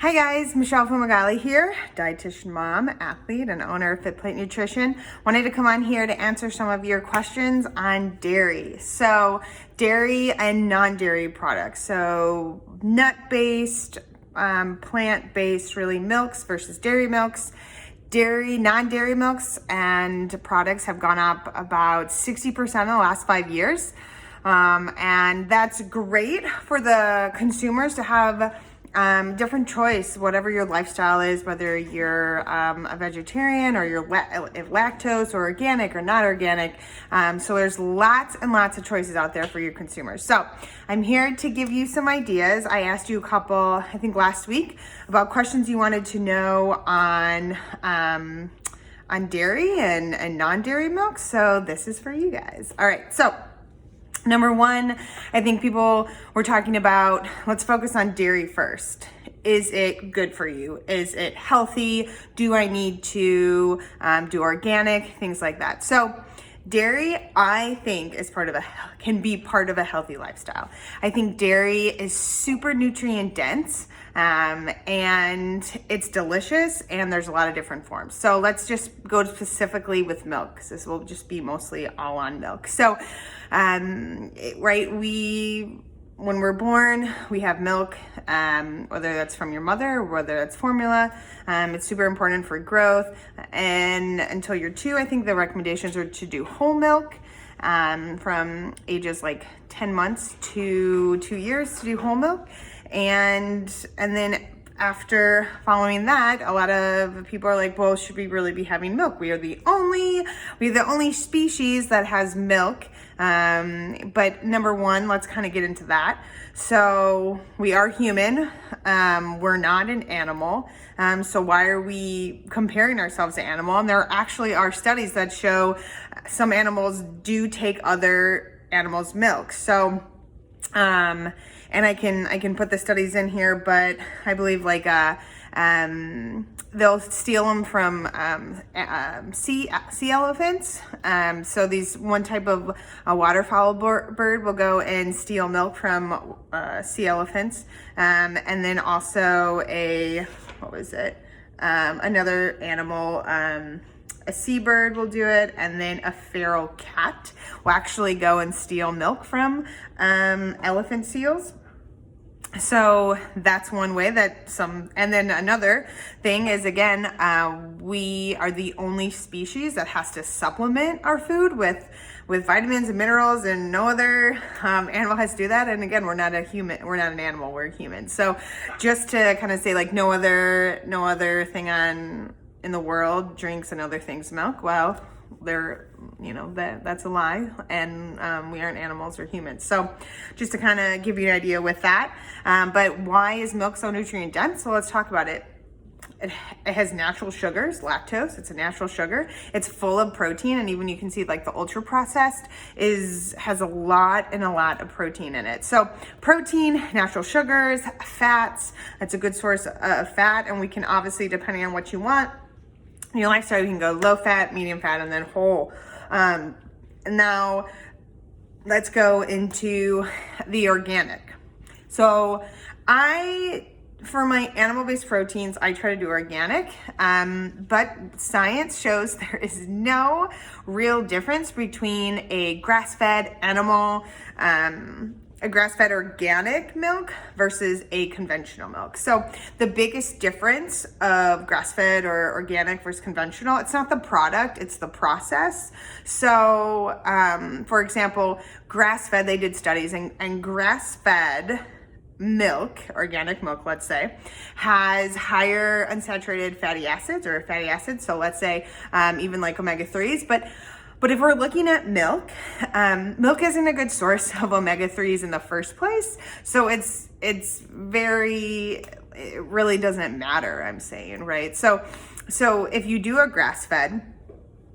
Hi guys, Michelle Fumagalli here, dietitian mom, athlete, and owner of Fit Plate Nutrition. Wanted to come on here to answer some of your questions on dairy. So dairy and non-dairy products. So nut-based, plant-based really milks versus dairy milks. Non-dairy milks and products have gone up about 60% in the last 5 years. And that's great for the consumers to have different choice, whatever your lifestyle is, whether you're a vegetarian or you're lactose or organic or not organic. So there's lots and lots of choices out there for your consumers. So I'm here to give you some ideas. I asked you a couple, I think last week, about questions you wanted to know on dairy and non-dairy milk. So this is for you guys. All right, so number one, I think people were talking about, let's focus on dairy first. Is it good for you? Is it healthy? Do I need to do organic? Things like that. So dairy, I think, can be part of a healthy lifestyle. I think dairy is super nutrient dense, and it's delicious, and there's a lot of different forms. So let's just go specifically with milk, because this will just be mostly all on milk. So, right, when we're born, we have milk, whether that's from your mother or whether that's formula. It's super important for growth. And until you're 2, I think the recommendations are to do whole milk, from ages like 10 months to 2 years to do whole milk. And then after following that, a lot of people are like, well, should we really be having milk? We're the only species that has milk. But number one, let's kind of get into that. So we are human. We're not an animal. So why are we comparing ourselves to animal? And there actually are studies that show some animals do take other animals' milk. So, and I can put the studies in here, but I believe like they'll steal them from sea elephants. So these one type of waterfowl bird will go and steal milk from sea elephants, and then also another animal. A seabird will do it, and then a feral cat will actually go and steal milk from elephant seals. So that's one way and then another thing is, again, we are the only species that has to supplement our food with vitamins and minerals, and no other animal has to do that. And again, we're not an animal, we're a human. So just to kind of say, like, no other thing in the world drinks another thing's milk. Well, that's a lie, and we aren't animals, we're humans. So just to kind of give you an idea with that. But why is milk so nutrient dense? So let's talk about it. It has natural sugars, lactose. It's a natural sugar. It's full of protein, and even you can see like the ultra processed has a lot of protein in it. So protein, natural sugars, fats. That's a good source of fat, and we can obviously, depending on what you want in your lifestyle, you can go low fat, medium fat, and then whole. Now let's go into the organic. So for my animal-based proteins, I try to do organic, but science shows there is no real difference between a grass-fed organic milk versus a conventional milk. So the biggest difference of grass-fed or organic versus conventional, it's not the product, it's the process. So, for example, grass-fed, they did studies, and grass-fed milk, organic milk, let's say, has higher unsaturated fatty acids or fatty acids. So let's say even like omega-3s, but if we're looking at milk, milk isn't a good source of omega-3s in the first place. So it really doesn't matter, I'm saying, right? So if you do a grass-fed,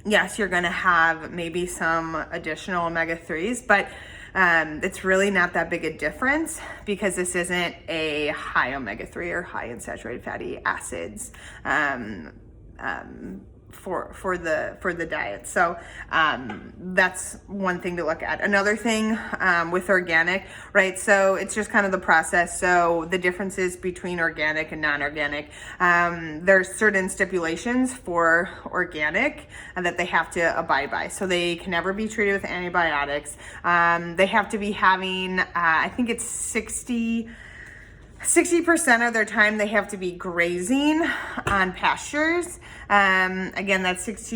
yes, you're gonna have maybe some additional omega-3s, but it's really not that big a difference, because this isn't a high omega-3 or high unsaturated fatty acids for the diet. So that's one thing to look at. Another thing with organic, right? So it's just kind of the process. So the differences between organic and non-organic, there's certain stipulations for organic that they have to abide by. So they can never be treated with antibiotics. They have to be having, I think it's 60% of their time they have to be grazing on pastures. Again, that's it's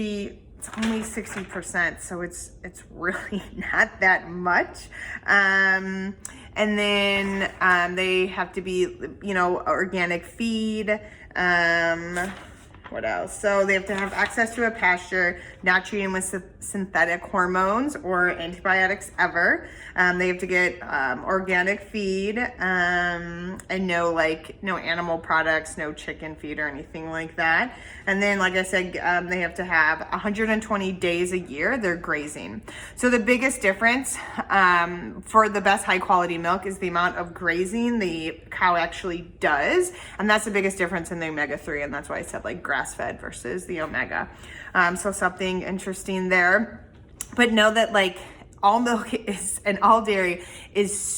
only 60%, so it's really not that much. And then they have to be, organic feed. What else? So they have to have access to a pasture, not treated with synthetic hormones or antibiotics ever. They have to get organic feed and no animal products, no chicken feed or anything like that. And then, like I said, they have to have 120 days a year they're grazing. So the biggest difference for the best high quality milk is the amount of grazing the cow actually does. And that's the biggest difference in the omega-3. And that's why I said like grass-fed versus the omega. So something interesting there. But know that all milk is, and all dairy is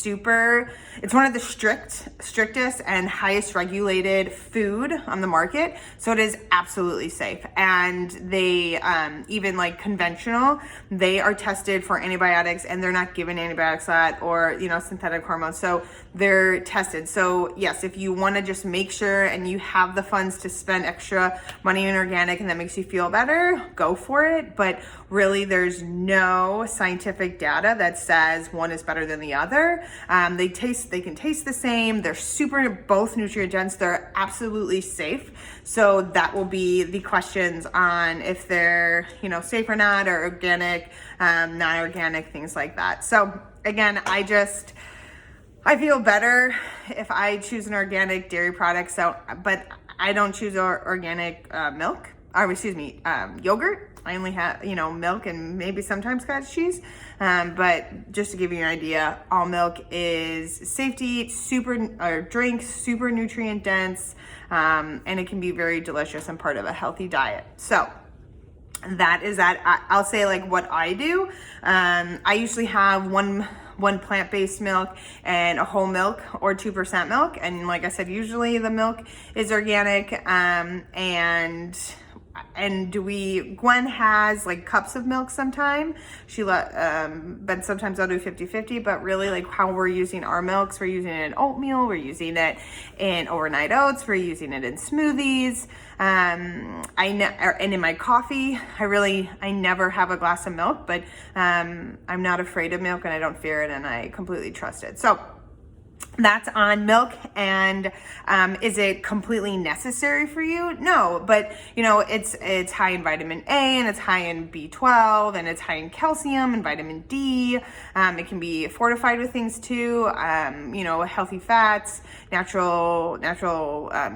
it's one of the strictest and highest regulated food on the market. So it is absolutely safe. And they, even conventional, they are tested for antibiotics and they're not given antibiotics or, synthetic hormones. So they're tested. So yes, if you want to just make sure and you have the funds to spend extra money in organic and that makes you feel better, go for it. But really there's no scientific data that says one is better than the other. They can taste the same. They're both nutrient dense. They're absolutely safe. So that will be the questions on if they're, safe or not, or organic, non-organic, things like that. So again, I feel better if I choose an organic dairy product. But I don't choose organic milk, or yogurt. I only have, milk and maybe sometimes cottage cheese. But just to give you an idea, all milk is safe to eat, super nutrient dense, and it can be very delicious and part of a healthy diet. So that is that. I'll say what I do. I usually have one plant-based milk and a whole milk or 2% milk. And like I said, usually the milk is organic, Gwen has cups of milk sometime. But sometimes I'll do 50-50, but really how we're using our milks, we're using it in oatmeal, we're using it in overnight oats, we're using it in smoothies. And in my coffee, I never have a glass of milk, but I'm not afraid of milk and I don't fear it and I completely trust it. So that's on milk. And is it completely necessary for you? No, but it's high in vitamin A and it's high in B12 and it's high in calcium and vitamin D. It can be fortified with things too, healthy fats, natural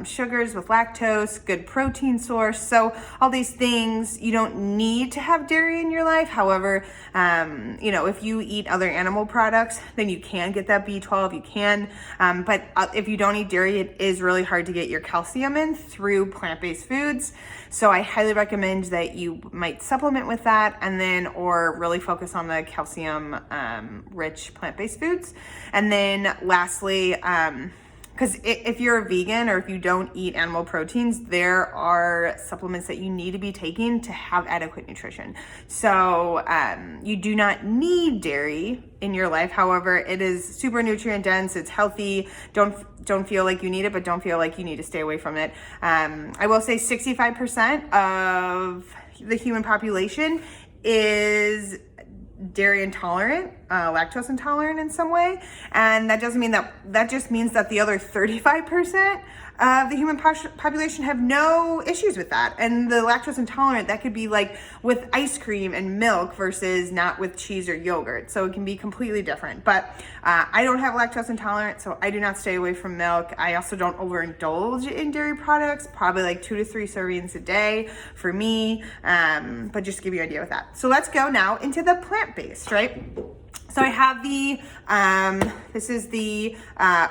sugars with lactose, good protein source. So all these things, you don't need to have dairy in your life. However, if you eat other animal products, then you can get that B12, you can. But if you don't eat dairy, it is really hard to get your calcium in through plant-based foods. So I highly recommend that you might supplement with that or really focus on the calcium rich plant-based foods. And then lastly, because if you're a vegan or if you don't eat animal proteins, there are supplements that you need to be taking to have adequate nutrition. So you do not need dairy in your life. However, it is super nutrient dense. It's healthy. Don't feel like you need it, but don't feel like you need to stay away from it. I will say 65% of the human population is dairy intolerant, lactose intolerant in some way. And that just means that the other 35% of the human population have no issues with that. And the lactose intolerant, that could be with ice cream and milk versus not with cheese or yogurt. So it can be completely different. But I don't have lactose intolerant, so I do not stay away from milk. I also don't overindulge in dairy products, probably 2 to 3 servings a day for me. But just to give you an idea with that. So let's go now into the plant-based, right? So I have the, this is the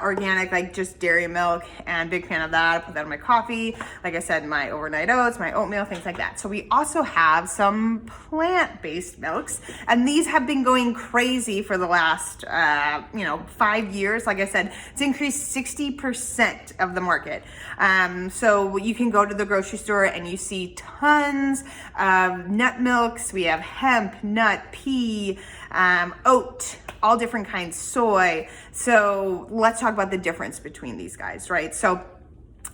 organic, like just dairy milk, and big fan of that. I put that in my coffee. Like I said, my overnight oats, my oatmeal, things like that. So we also have some plant-based milks, and these have been going crazy for the last, 5 years. Like I said, it's increased 60% of the market. So you can go to the grocery store and you see tons of nut milks. We have hemp, nut, pea, oat, all different kinds, soy. So let's talk about the difference between these guys, right? So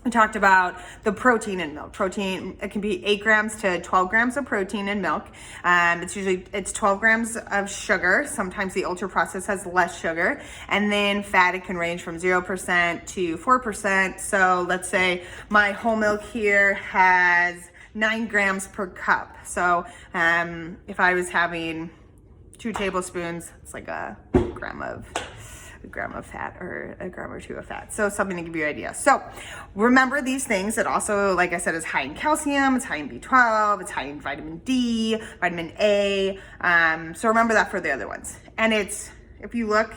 we talked about the protein in milk. Protein, it can be 8 grams to 12 grams of protein in milk. It's 12 grams of sugar. Sometimes the ultra processed has less sugar. And then fat, it can range from 0% to 4%. So let's say my whole milk here has 9 grams per cup. So if I was having 2 tablespoons, it's like a gram of fat, or a gram or 2 of fat. So something to give you an idea. So remember these things. It also, like I said, is high in calcium, it's high in B12, it's high in vitamin D, vitamin A. So remember that for the other ones. And it's, if you look,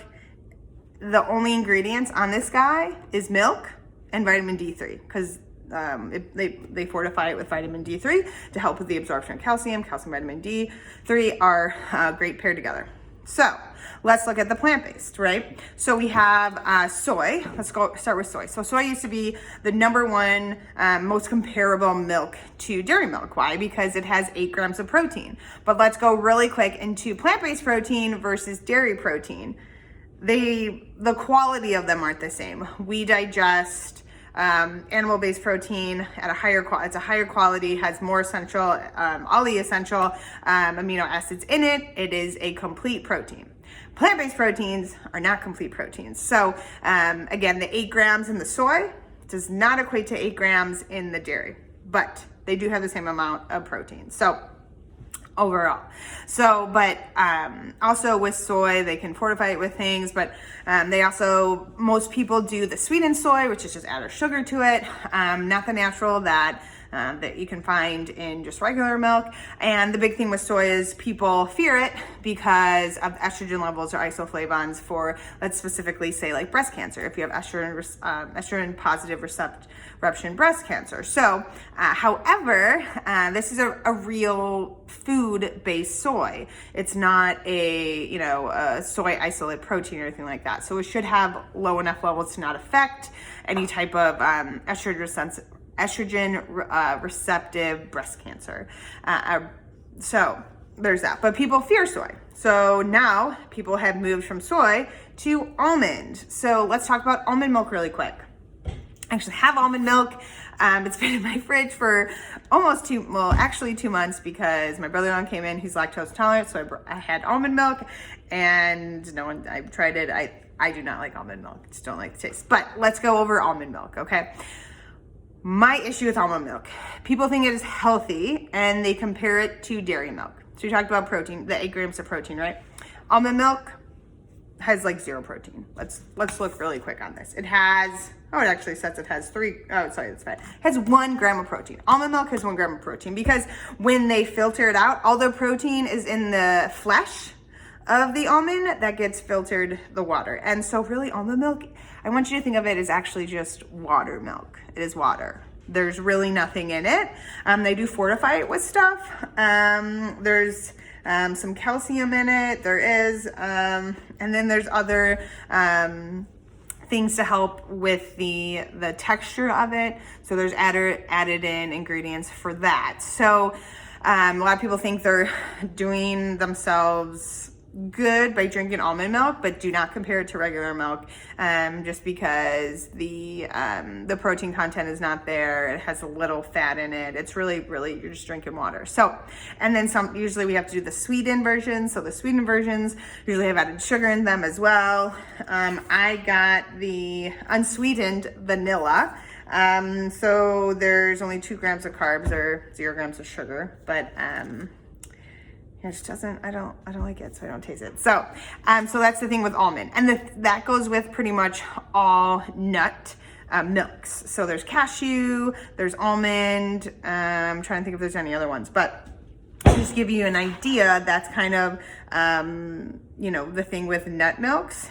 the only ingredients on this guy is milk and vitamin D3, because they fortify it with vitamin D3 to help with the absorption of calcium. Calcium, vitamin D3 are great paired together. So let's look at the plant-based, right? So we have soy. Let's start with soy. So soy used to be the #1 most comparable milk to dairy milk. Why? Because it has 8 grams of protein. But let's go really quick into plant-based protein versus dairy protein. The quality of them aren't the same. We digest animal-based protein at a higher quality. It's a higher quality, has more essential, all the essential amino acids in it. It is a complete protein. Plant-based proteins are not complete proteins. So again, the 8 grams in the soy does not equate to 8 grams in the dairy, but they do have the same amount of protein. So overall. So, but also with soy, they can fortify it with things, but they also, most people do the sweetened soy, which is just added sugar to it, not the natural that you can find in just regular milk. And the big thing with soy is people fear it because of estrogen levels or isoflavones for, let's specifically say, like breast cancer, if you have estrogen positive reception breast cancer. So however, this is a real food-based soy. It's not a soy isolate protein or anything like that. So it should have low enough levels to not affect any type of estrogen receptive breast cancer. So there's that. But people fear soy. So now people have moved from soy to almond. So let's talk about almond milk really quick. I actually have almond milk. It's been in my fridge for almost 2 months because my brother-in-law came in, he's lactose intolerant, so I had almond milk, and I've tried it. I do not like almond milk, just don't like the taste. But let's go over almond milk, okay? My issue with almond milk, people think it is healthy and they compare it to dairy milk. So you talked about protein, the 8 grams of protein, right? Almond milk has like 0 protein. Let's look really quick on this. It has, it actually says it has it's fat. It has 1 gram of protein. Almond milk has 1 gram of protein because when they filter it out, all the protein is in the flesh of the almond that gets filtered the water. And so really almond milk, I want you to think of it as actually just water milk. It is water. There's really nothing in it. They do fortify it with stuff. There's some calcium in it. There is, and then there's other things to help with the texture of it. So there's added in ingredients for that. So a lot of people think they're doing themselves good by drinking almond milk, but do not compare it to regular milk, just because the protein content is not there. It has a little fat in it. It's really you're just drinking water. So, and then usually we have to do the sweetened versions. So the sweetened versions usually have added sugar in them as well. I got the unsweetened vanilla. So there's only 2 grams of carbs or 0 grams of sugar, but it just doesn't, I don't like it, so I don't taste it. So so that's the thing with almond, and that goes with pretty much all nut milks. So there's cashew, there's almond, I'm trying to think if there's any other ones, but to just give you an idea, that's kind of you know, the thing with nut milks.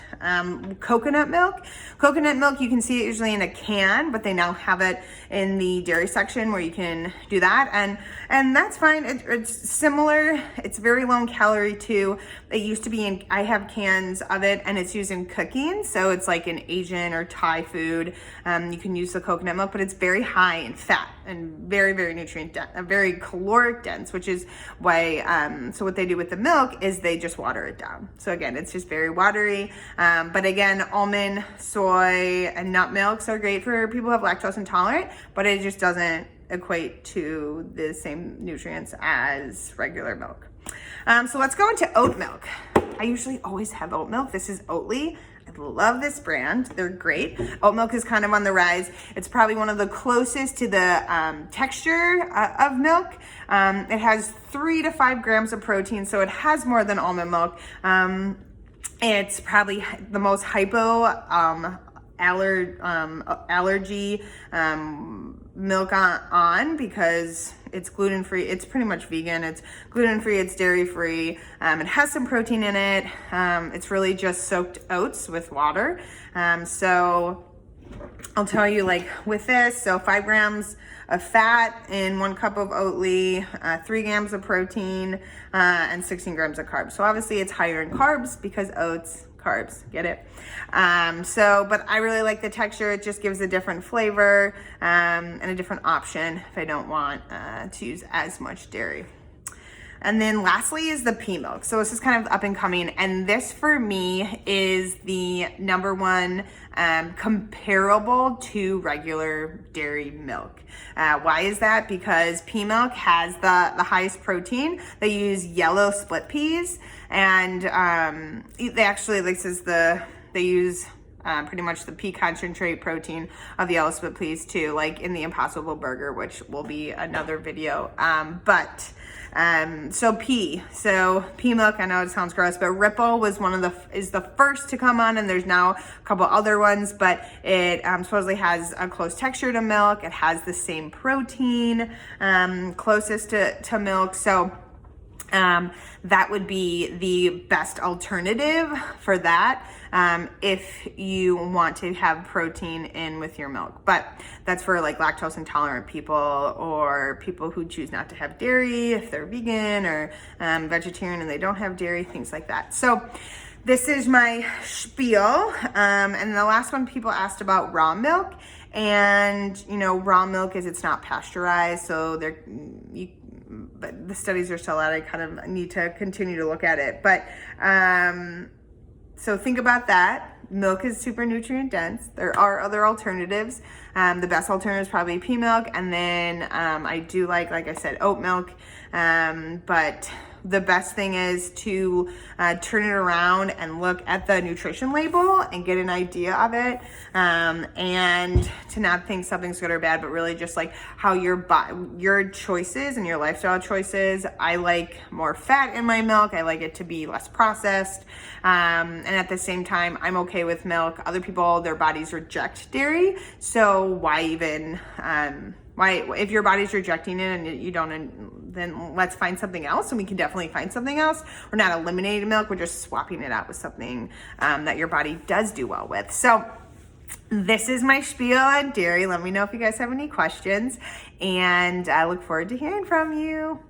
Coconut milk. Coconut milk, you can see it usually in a can, but they now have it in the dairy section where you can do that. And that's fine. It's similar. It's very low in calorie too. It used to be I have cans of it, and it's used in cooking. So it's like an Asian or Thai food. You can use the coconut milk, but it's very high in fat and very, very nutrient dense, very caloric dense, which is why, so what they do with the milk is they just water it down. So again, it's just very watery. But again, almond, soy, and nut milks are great for people who have lactose intolerant, but it just doesn't equate to the same nutrients as regular milk. So let's go into oat milk. I usually always have oat milk. This is Oatly. I love this brand. They're great. Oat milk is kind of on the rise. It's probably one of the closest to the texture of milk. It has 3 to 5 grams of protein, so it has more than almond milk. It's probably the most allergy milk on because it's gluten-free. It's pretty much vegan. It's gluten-free, it's dairy-free. It has some protein in it. It's really just soaked oats with water. So I'll tell you, like with this, so 5 grams of fat in 1 cup of Oatly, 3 grams of protein, and 16 grams of carbs. So obviously it's higher in carbs because oats, carbs, get it? But I really like the texture. It just gives a different flavor and a different option if I don't want to use as much dairy. And then lastly is the pea milk. So this is kind of up and coming. And this for me is the number one comparable to regular dairy milk. Why is that? Because pea milk has the highest protein. They use yellow split peas, and they actually, they use pretty much the pea concentrate protein of the yellow split peas too, like in the Impossible Burger, which will be another video. So pea milk, I know it sounds gross, but Ripple was is the first to come on, and there's now a couple other ones, but it supposedly has a close texture to milk. It has the same protein, closest to milk. So that would be the best alternative for that if you want to have protein in with your milk. But that's for like lactose intolerant people or people who choose not to have dairy if they're vegan or vegetarian and they don't have dairy, things like that. So this is my spiel. And the last one, people asked about raw milk. And, you know, raw milk it's not pasteurized, so but the studies are still out. I kind of need to continue to look at it. But so think about that. Milk is super nutrient dense. There are other alternatives. The best alternative is probably pea milk. And then I do like I said, oat milk. But the best thing is to turn it around and look at the nutrition label and get an idea of it, and to not think something's good or bad, but really just like how your choices and your lifestyle choices. I like more fat in my milk. I like it to be less processed, and at the same time, I'm okay with milk. Other people, their bodies reject dairy, so why even? If your body's rejecting it and you don't, then let's find something else, and we can definitely find something else. We're not eliminating milk, we're just swapping it out with something that your body does do well with. So this is my spiel on dairy. Let me know if you guys have any questions, and I look forward to hearing from you.